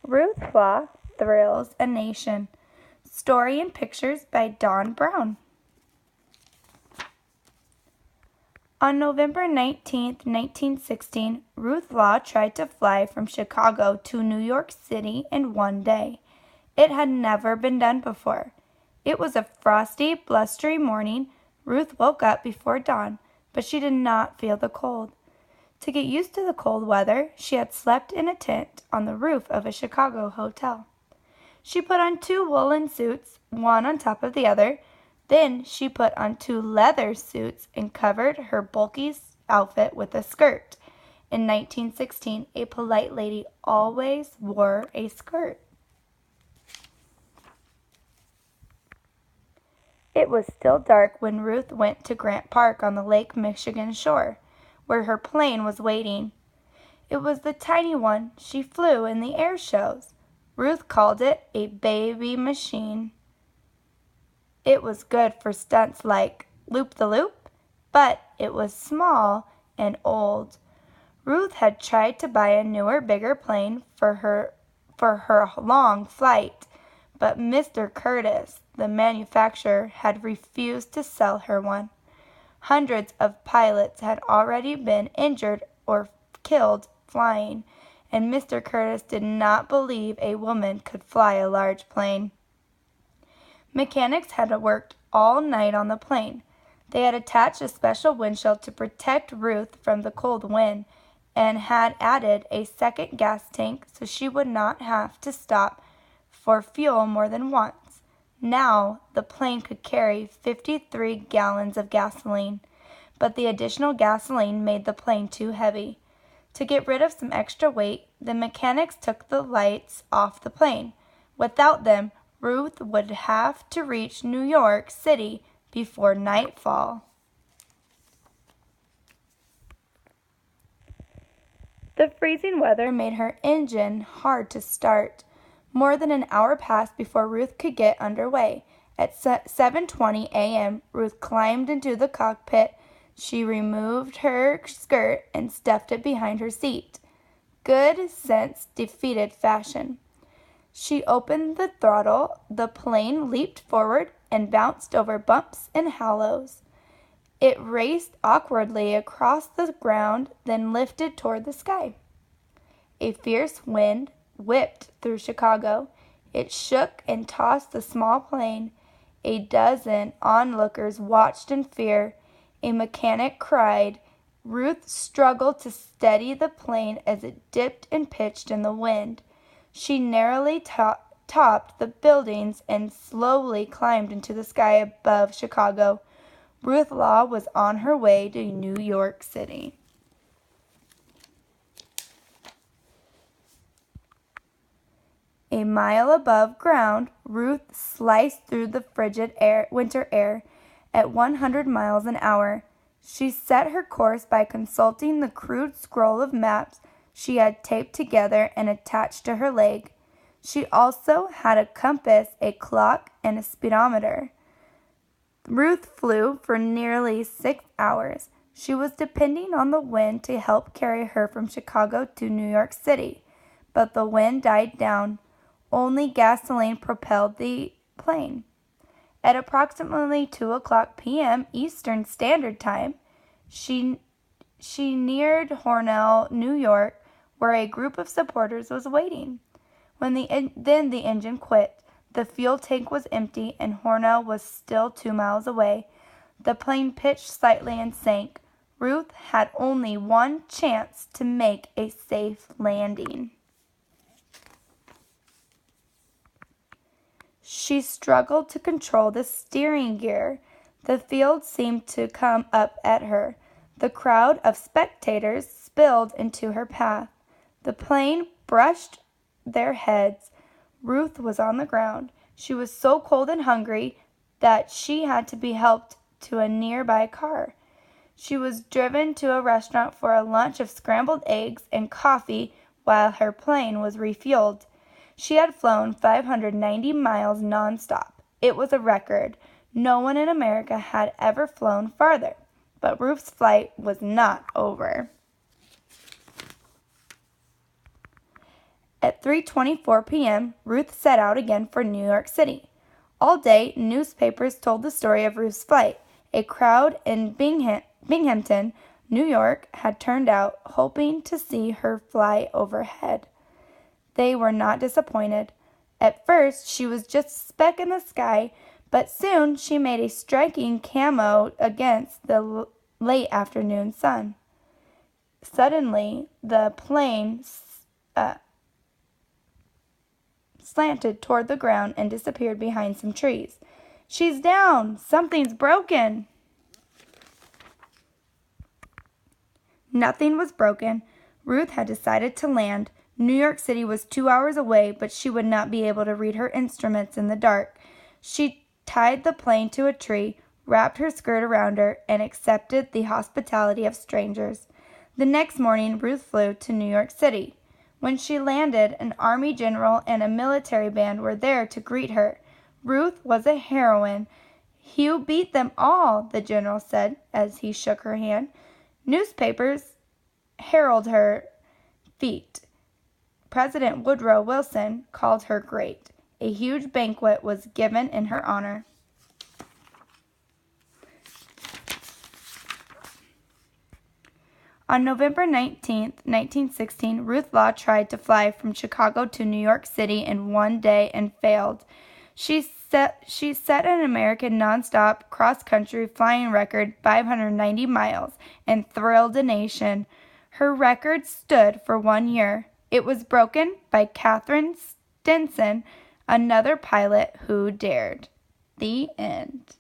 Ruth Law Thrills a Nation. Story and pictures by Don Brown. On November 19, 1916, Ruth Law tried to fly from Chicago to New York City in one day. It had never been done before. It was a frosty, blustery morning. Ruth woke up before dawn, but she did not feel the cold. To get used to the cold weather, she had slept in a tent on the roof of a Chicago hotel. She put on 2 woolen suits, one on top of the other. Then she put on 2 leather suits and covered her bulky outfit with a skirt. In 1916, a polite lady always wore a skirt. It was still dark when Ruth went to Grant Park on the Lake Michigan shore, where her plane was waiting. It was the tiny one she flew in the air shows. Ruth called it a baby machine. It was good for stunts like loop-the-loop, but it was small and old. Ruth had tried to buy a newer, bigger plane for her long flight, but Mr. Curtis, the manufacturer, had refused to sell her one. Hundreds of pilots had already been injured or killed flying, and Mr. Curtis did not believe a woman could fly a large plane. Mechanics had worked all night on the plane. They had attached a special windshield to protect Ruth from the cold wind and had added a second gas tank so she would not have to stop for fuel more than once. Now the plane could carry 53 gallons of gasoline, but the additional gasoline made the plane too heavy. To get rid of some extra weight, the mechanics took the lights off the plane. Without them, Ruth would have to reach New York City before nightfall. The freezing weather made her engine hard to start. More than an hour passed before Ruth could get underway. At 7:20 a.m., Ruth climbed into the cockpit. She removed her skirt and stuffed it behind her seat. Good sense defeated fashion. She opened the throttle. The plane leaped forward and bounced over bumps and hollows. It raced awkwardly across the ground, then lifted toward the sky. A fierce wind whipped through Chicago. It shook and tossed the small plane. A dozen onlookers watched in fear. A mechanic cried. Ruth struggled to steady the plane as it dipped and pitched in the wind. She narrowly topped the buildings and slowly climbed into the sky above Chicago. Ruth Law was on her way to New York City. A mile above ground, Ruth sliced through the frigid winter air at 100 miles an hour. She set her course by consulting the crude scroll of maps she had taped together and attached to her leg. She also had a compass, a clock, and a speedometer. Ruth flew for nearly 6 hours. She was depending on the wind to help carry her from Chicago to New York City, but the wind died down. Only gasoline propelled the plane. At approximately 2:00 p.m. Eastern Standard Time, she neared Hornell, New York, where a group of supporters was waiting. Then the engine quit. The fuel tank was empty, and Hornell was still 2 miles away. The plane pitched slightly and sank. Ruth had only one chance to make a safe landing. She struggled to control the steering gear. The field seemed to come up at her. The crowd of spectators spilled into her path. The plane brushed their heads. Ruth was on the ground. She was so cold and hungry that she had to be helped to a nearby car. She was driven to a restaurant for a lunch of scrambled eggs and coffee while her plane was refueled. She had flown 590 miles nonstop. It was a record. No one in America had ever flown farther. But Ruth's flight was not over. At 3:24 p.m., Ruth set out again for New York City. All day, newspapers told the story of Ruth's flight. A crowd in Binghamton, New York, had turned out, hoping to see her fly overhead. They were not disappointed. At first, she was just a speck in the sky, but soon she made a striking camo against the late afternoon sun. Suddenly, the plane slanted toward the ground and disappeared behind some trees. "She's down! Something's broken!" Nothing was broken. Ruth had decided to land. New York City was 2 hours away, but she would not be able to read her instruments in the dark. She tied the plane to a tree, wrapped her skirt around her, and accepted the hospitality of strangers. The next morning, Ruth flew to New York City. When she landed, an army general and a military band were there to greet her. Ruth was a heroine. "You beat them all," the general said as he shook her hand. Newspapers heralded her feat. President Woodrow Wilson called her great. A huge banquet was given in her honor. On November 19, 1916, Ruth Law tried to fly from Chicago to New York City in one day and failed. She set an American nonstop cross-country flying record, 590 miles, and thrilled a nation. Her record stood for 1 year. It was broken by Catherine Stinson, another pilot who dared. The end.